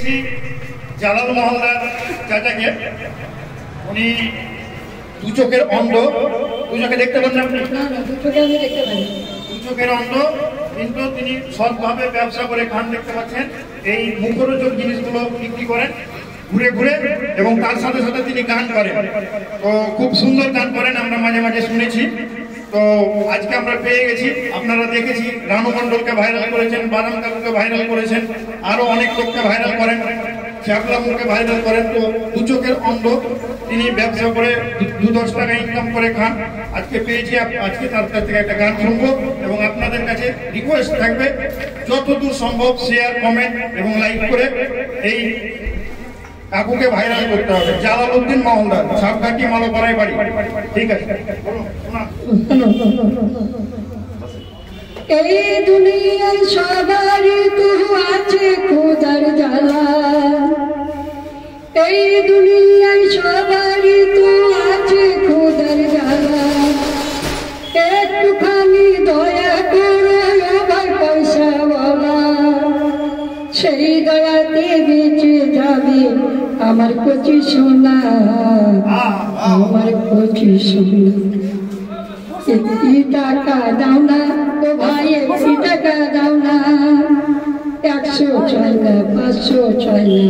পেয়েছি জালাল মহল্লার চাচাকে। উনি দু চোখের অন্ধ, দু চোখে দেখতে পান না? দু চোখে আমি দেখতে পাই। দু চোখের অন্ধ, কিন্তু তিনি সৎভাবে ব্যবসা করে খান, দেখতে পাচ্ছেন। এই মুখরোচক জিনিসগুলো বিক্রি করেন ঘুরে ঘুরে, এবং তার সাথে সাথে তিনি গান করেন। তো খুব সুন্দর গান করেন, আমরা মাঝে মাঝে শুনেছি। তো আজকে আমরা পেয়ে গেছি, আপনারা দেখেছি রানু মণ্ডলকে ভাইরাল করেছেন, বাদাম কাকুকে ভাইরাল করেছেন, আরো অনেক লোককে ভাইরাল করেন, শ্যাবলামুকে ভাইরাল করেন। তো দু চোখের অন্ধ, তিনি ব্যবসা করে 2-10 টাকা ইনকাম করে খান। আজকে পেয়েছি, আজকে তার কাছ থেকে একটা গান শুনবো, এবং আপনাদের কাছে রিকোয়েস্ট থাকবে যতদূর সম্ভব শেয়ার, কমেন্ট এবং লাইক করে এই কাকুকে ভাইরাল করতে হবে। জালালউদ্দিন মহল্লার, সাবঘাটি মালোপাড়ায় বাড়ি। ঠিক আছে, এই দুনিয়ায় সবারই তো আছে খোদার জ্বালা, এই দুনিয়ায় সবারই তো আছে খোদার জ্বালা। একটুখানি দয়া করো ভাই পয়সাওয়ালা, সেই দয়াতে বেঁচে যাবে আমার কচি সোনা, আমার কচি সোনা। একটি টাকা দাও না ও ভাই, একটি টাকা দাও না, 100 চাই না, 500 চাই না,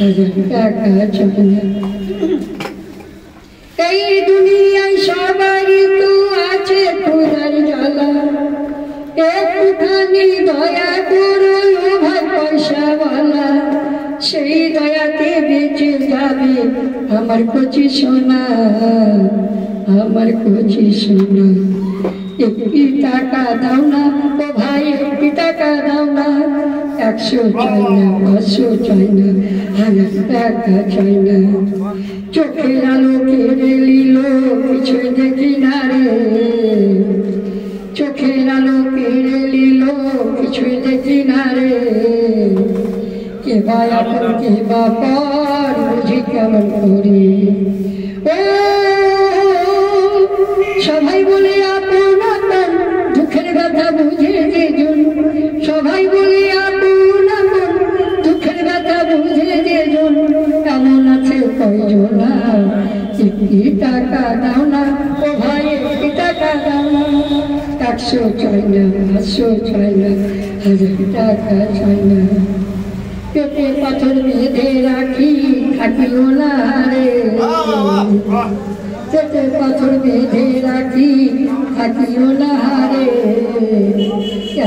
1000 টাকা চাই না। এই দুনিয়ায় সবারই তো আছে খোদার জ্বালা, একটুখানি দয়া করো ভাই পয়সাওয়ালা, সেই দয়াতে বেঁচে যাবে আমার কচি সোনা, আমার কচি সোনা। একটি টাকা দাও না ও ভাই, একটি টাকা দাও না, 100 চাই না, 500 চাই না, 1000 টাকা চাই না। চোখের আলো কেড়ে নিল কিছু দেখি না রে, চোখের আলো কেড়ে নিল কিছু দেখি না রে, কে বা আপন কে বা পর বুঝি কেমন করি। ও সবাই বলে আপন আপন, দুঃখের কথা বুঝে যেজন, সবাই বলে আপন আপন, দুঃখের কথা বুঝে যেজন, কেমন আছে কয়জন। একটি টাকা দাও না ও ভাই, একটি টাকা দাও না, 100 চাই না, 500 চাই না, 1000 টাকা চাই না। পেটে পাথর বেঁধে রাখি থাকিও না রে, পেটে পাথর বেঁধে রাখি থাকিও না রে,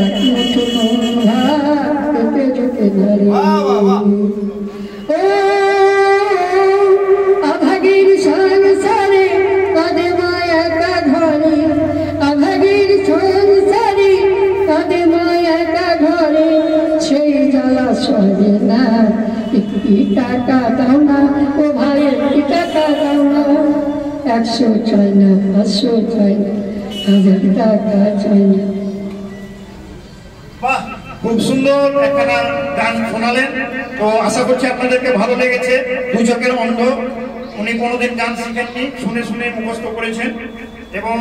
এক মুঠো নোংরা পেটে ঢুকে না রে। ও আভাগীর সংসারে কাঁদে মায়া কা ঘরে, আভাগীর সংসারে কাঁদে মায়া কা ঘরে, সেই জ্বালা সহে না। একটি টাকা দাও না ও ভাই, একটি টাকা দাও না, 100 চাই না, 500 চাই না, 1000 টাকা চাই না। বাহ, খুব সুন্দর একটা গান শোনালেন। তো আশা করছি আপনাদেরকে ভালো লেগেছে। দু চোখের অন্ধ, উনি কোনোদিন গান শিখেননি, শুনে শুনে মুখস্থ করেছেন, এবং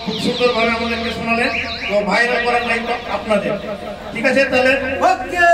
খুব সুন্দরভাবে আমাদেরকে শোনালেন। তো ভাইরাল করার দায়িত্ব আপনাদের। ঠিক আছে তাহলে, ওকে।